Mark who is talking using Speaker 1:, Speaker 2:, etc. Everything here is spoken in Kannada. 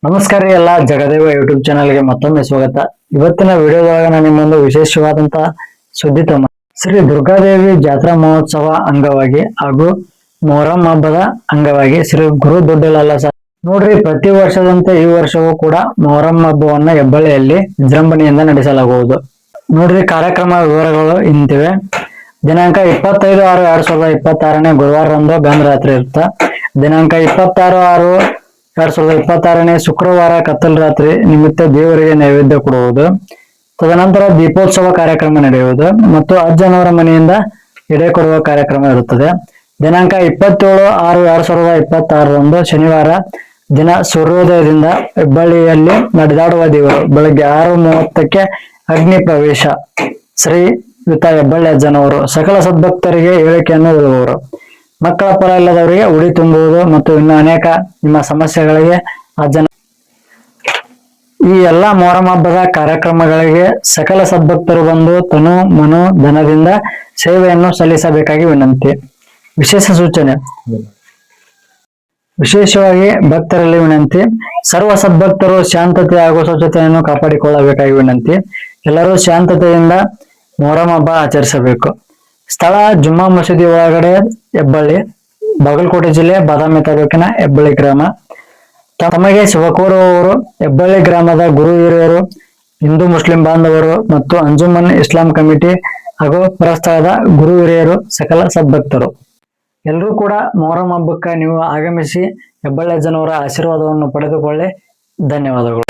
Speaker 1: ನಮಸ್ಕಾರ ರೀ ಎಲ್ಲ ಜಗದೇವ ಯೂಟ್ಯೂಬ್ ಚಾನಲ್ಗೆ ಮತ್ತೊಮ್ಮೆ ಸ್ವಾಗತ. ಇವತ್ತಿನ ವಿಡಿಯೋದೊಳಗ ನಾನು ನಿಮ್ಮೊಂದು ವಿಶೇಷವಾದಂತ ಸುದ್ದಿ ತಮ್ಮ ಶ್ರೀ ದುರ್ಗಾದೇವಿ ಜಾತ್ರಾ ಮಹೋತ್ಸವ ಅಂಗವಾಗಿ ಹಾಗೂ ಮೊಹರಂ ಹಬ್ಬದ ಅಂಗವಾಗಿ ಶ್ರೀ ಗುರು ದೊಡ್ಡಲಲ್ಲ ಸರ್ ನೋಡ್ರಿ, ಪ್ರತಿ ವರ್ಷದಂತೆ ಈ ವರ್ಷವೂ ಕೂಡ ಮೊಹರಂ ಹಬ್ಬವನ್ನ ಹೆಬ್ಬಳ್ಳಿಯಲ್ಲಿ ವಿಜೃಂಭಣೆಯಿಂದ ನಡೆಸಲಾಗುವುದು. ನೋಡ್ರಿ, ಕಾರ್ಯಕ್ರಮ ವಿವರಗಳು ಇಂತಿವೆ. ದಿನಾಂಕ 25/6/2026 ಗುರುವಾರದಂದು ಗಂಧ ರಾತ್ರಿ ಇರುತ್ತ. ದಿನಾಂಕ 26/6/2026 ಶುಕ್ರವಾರ ಕತ್ತಲ ರಾತ್ರಿ ನಿಮಿತ್ತ ದೇವರಿಗೆ ನೈವೇದ್ಯ ಕೊಡುವುದು. ತದನಂತರ ದೀಪೋತ್ಸವ ಕಾರ್ಯಕ್ರಮ ನಡೆಯುವುದು ಮತ್ತು ಅಜ್ಜನವರ ಮನೆಯಿಂದ ಎಡೆ ಕೊಡುವ ಕಾರ್ಯಕ್ರಮ ಇರುತ್ತದೆ. ದಿನಾಂಕ 27/6/2026 ಶನಿವಾರ ದಿನ ಸೂರ್ಯೋದಯದಿಂದ ಹೆಬ್ಬಳ್ಳಿಯಲ್ಲಿ ನಡೆದಾಡುವ ದೇವರು ಬೆಳಗ್ಗೆ 6:30ಕ್ಕೆ ಅಗ್ನಿ ಪ್ರವೇಶ. ಶ್ರೀ ಯುತ ಹೆಬ್ಬಳ್ಳಿ ಅಜ್ಜನವರು ಸಕಲ ಸದ್ಭಕ್ತರಿಗೆ ಹೇಳಿಕೆಯನ್ನು ಇರುವವರು, ಮಕ್ಕಳ ಫಲ ಇಲ್ಲದವರಿಗೆ ಉಡಿ ತುಂಬುವುದು ಮತ್ತು ಇನ್ನು ಅನೇಕ ನಿಮ್ಮ ಸಮಸ್ಯೆಗಳಿಗೆ ಅಜ್ಜನ ಈ ಎಲ್ಲಾ ಮೊಹರಂ ಹಬ್ಬದ ಕಾರ್ಯಕ್ರಮಗಳಿಗೆ ಸಕಲ ಸದ್ಭಕ್ತರು ಬಂದು ತನು ಮನು ಧನದಿಂದ ಸೇವೆಯನ್ನು ಸಲ್ಲಿಸಬೇಕಾಗಿ ವಿನಂತಿ. ವಿಶೇಷ ಸೂಚನೆ, ವಿಶೇಷವಾಗಿ ಭಕ್ತರಲ್ಲಿ ವಿನಂತಿ, ಸರ್ವ ಸದ್ಭಕ್ತರು ಶಾಂತತೆ ಹಾಗೂ ಸ್ವಚ್ಛತೆಯನ್ನು ಕಾಪಾಡಿಕೊಳ್ಳಬೇಕಾಗಿ ವಿನಂತಿ. ಎಲ್ಲರೂ ಶಾಂತತೆಯಿಂದ ಮೊಹರಂ ಹಬ್ಬ ಆಚರಿಸಬೇಕು. ಸ್ಥಳ ಜುಮ್ಮಾ ಮಸೀದಿ ಒಳಗಡೆ ಹೆಬ್ಬಳ್ಳಿ, ಬಾಗಲಕೋಟೆ ಜಿಲ್ಲೆ ಬಾದಾಮಿ ತಾಲೂಕಿನ ಹೆಬ್ಬಳ್ಳಿ ಗ್ರಾಮ. ತಮಗೆ ಶುಭ ಕೋರುವವರು ಹೆಬ್ಬಳ್ಳಿ ಗ್ರಾಮದ ಗುರು ಹಿರಿಯರು, ಹಿಂದೂ ಮುಸ್ಲಿಂ ಬಾಂಧವರು ಮತ್ತು ಅಂಜುಮನ್ ಇಸ್ಲಾಂ ಕಮಿಟಿ ಹಾಗೂ ಪರಸ್ಥಳದ ಗುರು ಹಿರಿಯರು, ಸಕಲ ಸದ್ಭಕ್ತರು ಎಲ್ಲರೂ ಕೂಡ ಮೊಹರಂ ಹಬ್ಬಕ್ಕೆ ನೀವು ಆಗಮಿಸಿ ಹೆಬ್ಬಳ್ಳಿ ಅಜ್ಜನವರ ಆಶೀರ್ವಾದವನ್ನು ಪಡೆದುಕೊಳ್ಳಿ. ಧನ್ಯವಾದಗಳು.